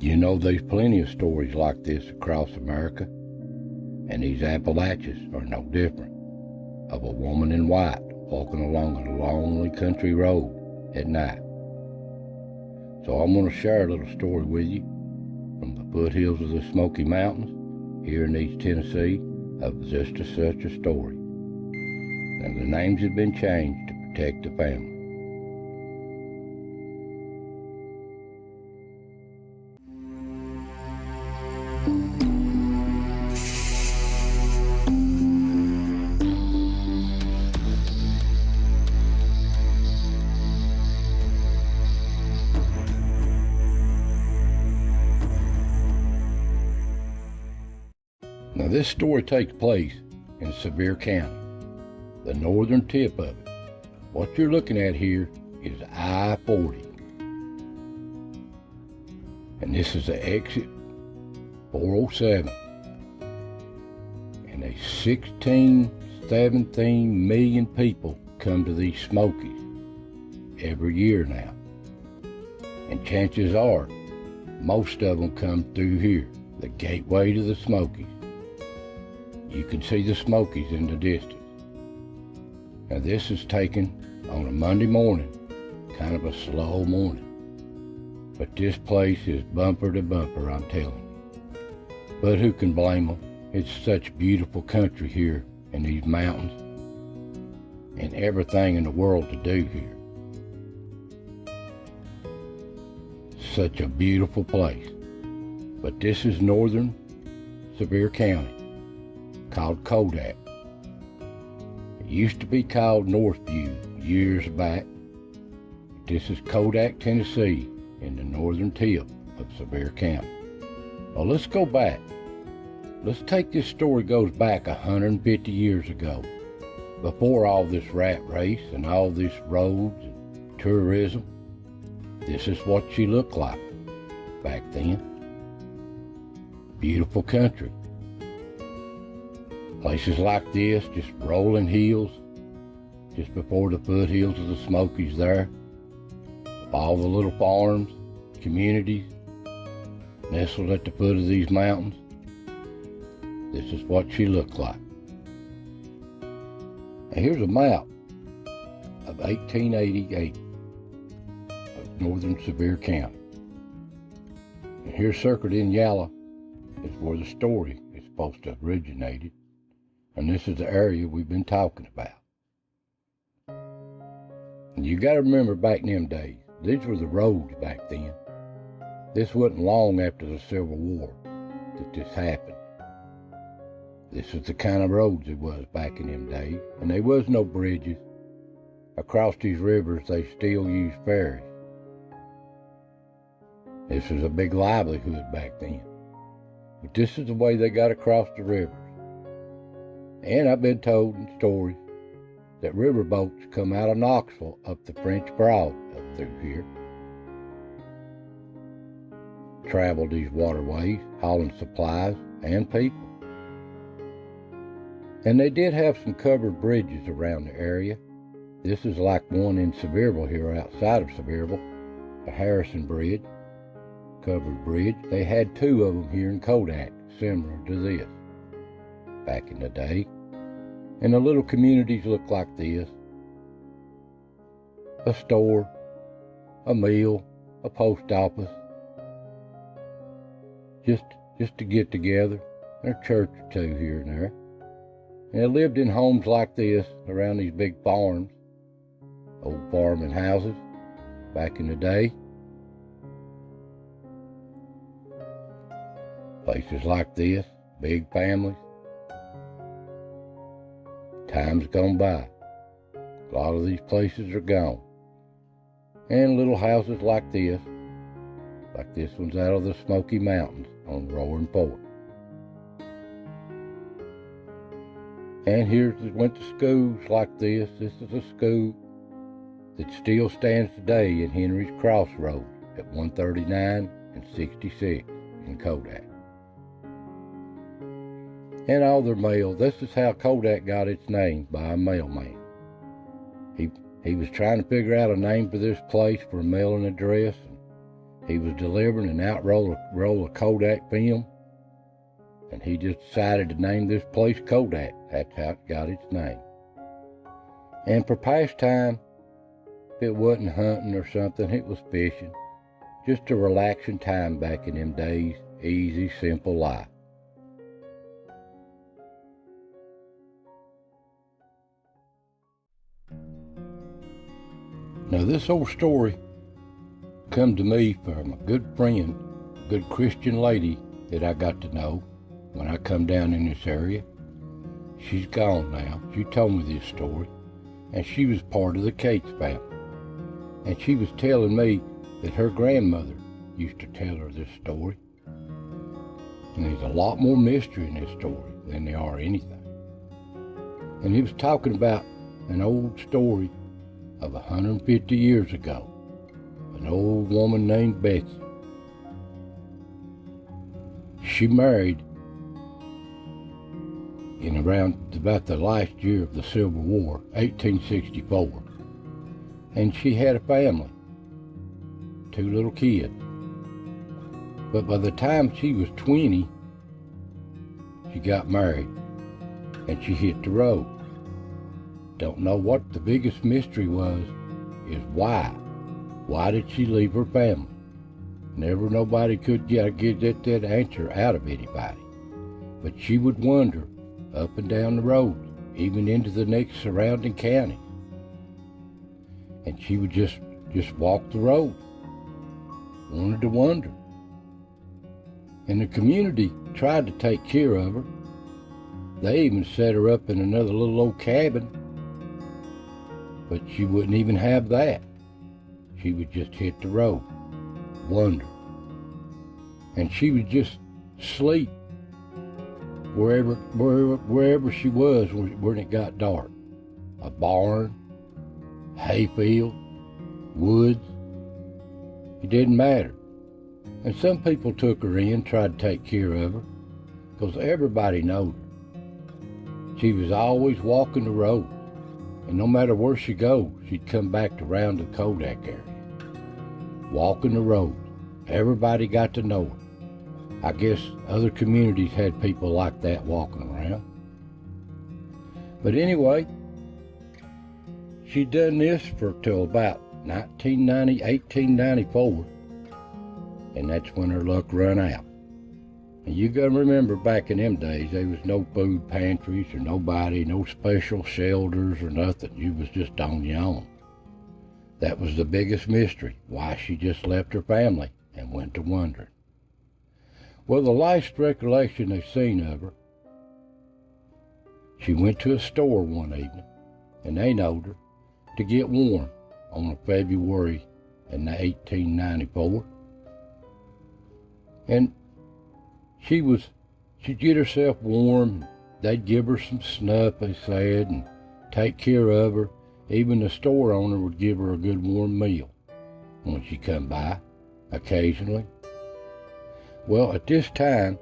You know, there's plenty of stories like this across America, and these Appalachias are no different, of a woman in white walking along a lonely country road at night. So I'm going to share a little story with you from the foothills of the Smoky Mountains here in East Tennessee of just such a story. Now, the names have been changed to protect the family. Now, this story takes place in Sevier County, the northern tip of it. What you're looking at here is I-40. And this is the exit 407. And 17 million people come to these Smokies every year now. And chances are, most of them come through here, the gateway to the Smokies. You can see the Smokies in the distance. Now, this is taken on a Monday morning, kind of a slow morning. But this place is bumper to bumper, I'm telling you. But who can blame them? It's such beautiful country here in these mountains, and everything in the world to do here. Such a beautiful place. But this is northern Sevier County, called Kodak. It used to be called Northview years back. This is Kodak, Tennessee, in the northern tip of Sevier County. Well, let's go back. Let's take this story goes back 150 years ago, before all this rat race and all this roads and tourism. This is what she looked like back then. Beautiful country. Places like this, just rolling hills, just before the foothills of the Smokies there. All the little farms, communities, nestled at the foot of these mountains. This is what she looked like. Now, here's a map of 1888 of northern Sevier County. And here circled in yellow is where the story is supposed to have originated. And this is the area we've been talking about. And you got to remember back in them days, these were the roads back then. This wasn't long after the Civil War that this happened. This was the kind of roads it was back in them days. And there was no bridges. Across these rivers, they still used ferries. This was a big livelihood back then. But this is the way they got across the rivers. And I've been told in stories that riverboats come out of Knoxville up the French Broad up through here. Traveled these waterways, hauling supplies and people. And they did have some covered bridges around the area. This is like one in Sevierville here outside of Sevierville, the Harrison Bridge, covered bridge. They had two of them here in Kodak, similar to this, back in the day. And the little communities look like this. A store, a mill, a post office. Just to get together. And a church or two here and there. And they lived in homes like this around these big farms. Old farming houses back in the day. Places like this, big families. Time's gone by. A lot of these places are gone. And little houses like this one's out of the Smoky Mountains on Roaring Fork. And here's went to schools like this. This is a school that still stands today in Henry's Crossroads at 139 and 66 in Kodak. And all their mail. This is how Kodak got its name, by a mailman. He was trying to figure out a name for this place for a mailing address. And He was delivering an roll of Kodak film, and he just decided to name this place Kodak. That's how it got its name. And for pastime, if it wasn't hunting or something, it was fishing. Just a relaxing time back in them days. Easy, simple life. Now this old story come to me from a good friend, a good Christian lady that I got to know when I come down in this area. She's gone now. She told me this story, and she was part of the Cates family. And she was telling me that her grandmother used to tell her this story. And there's a lot more mystery in this story than there are anything. And he was talking about an old story of 150 years ago. An old woman named Betsy. She married in around about the last year of the Civil War, 1864. And she had a family, 2 little kids. But by the time she was 20, she got married and she hit the road. Don't know what the biggest mystery was, is why. Why did she leave her family? Never nobody could get that answer out of anybody. But she would wander up and down the road, even into the next surrounding county. And she would just walk the road, wanted to wander. And the community tried to take care of her. They even set her up in another little old cabin, but she wouldn't even have that. She would just hit the road, wander. And she would just sleep wherever she was when it got dark. A barn, hayfield, woods, it didn't matter. And some people took her in, tried to take care of her, because everybody knowed her. She was always walking the road, and no matter where she go, she'd come back to around the Kodak area. Walking the road. Everybody got to know her. I guess other communities had people like that walking around. But anyway, she done this till about 1894, and that's when her luck run out. And you gotta remember, back in them days, there was no food pantries or nobody, no special shelters or nothing. You was just on your own. That was the biggest mystery, why she just left her family and went to wandering. Well, the last recollection they seen of her, she went to a store one evening, and they knowed her, to get warm on a February in 1894. And she'd get herself warm. They'd give her some snuff, they said, and take care of her. Even the store owner would give her a good warm meal when she come by, occasionally. Well, at this time,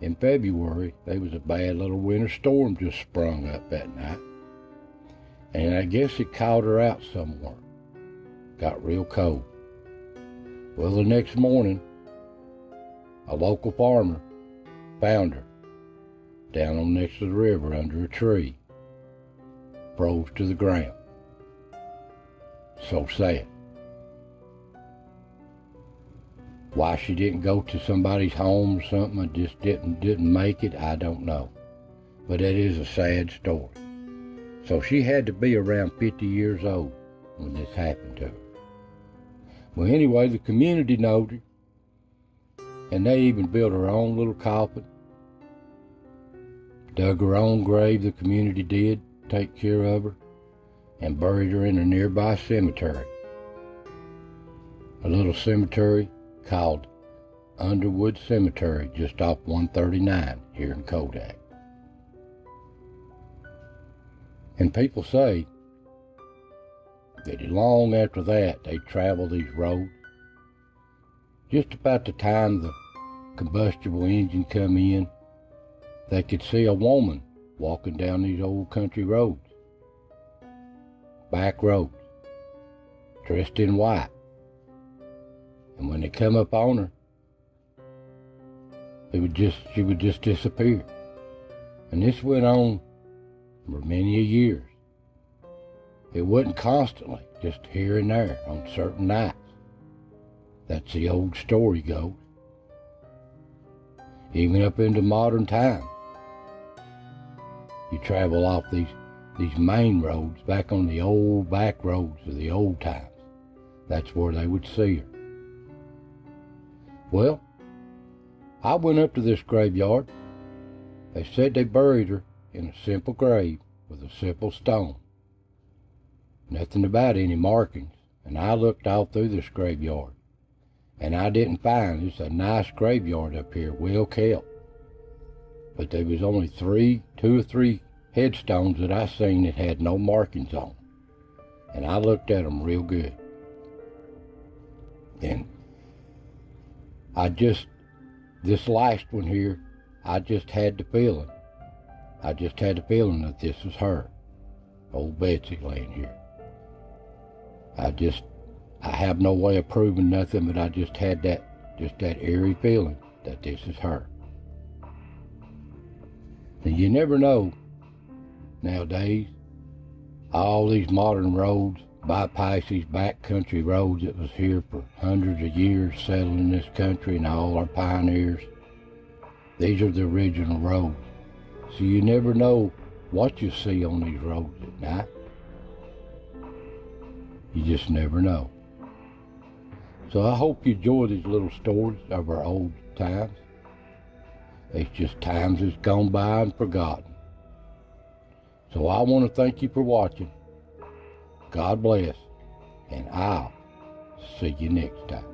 in February, there was a bad little winter storm just sprung up that night. And I guess it caught her out somewhere. Got real cold. Well, the next morning, a local farmer found her down on next to the river under a tree, froze to the ground. So sad. Why she didn't go to somebody's home or something, or just didn't make it, I don't know. But it is a sad story. So she had to be around 50 years old when this happened to her. Well, anyway, the community knowed her, and they even built her own little coffin, dug her own grave, the community did, take care of her, and buried her in a nearby cemetery. A little cemetery called Underwood Cemetery, just off 139 here in Kodak. And people say that long after that, they traveled these roads. Just about the time the combustible engine come in, they could see a woman walking down these old country roads, back roads, dressed in white. And when they come up on her, she would just disappear. And this went on for many years. It wasn't constantly, just here and there on certain nights. That's the old story goes. Even up into modern time, you travel off these main roads, back on the old back roads of the old times. That's where they would see her. Well, I went up to this graveyard. They said they buried her in a simple grave with a simple stone. Nothing about any markings. And I looked all through this graveyard, and I didn't find, it's a nice graveyard up here, well kept. But there was only two or three headstones that I seen that had no markings on. And I looked at them real good. And this last one here, I just had the feeling. I just had the feeling that this was her, old Betsy laying here. I have no way of proving nothing, but I just had that eerie feeling that this is her. And you never know nowadays. All these modern roads, bypasses, backcountry roads that was here for hundreds of years, settling this country and all our pioneers. These are the original roads. So you never know what you see on these roads at night. You just never know. So I hope you enjoy these little stories of our old times. It's just times that's gone by and forgotten. So I want to thank you for watching. God bless, and I'll see you next time.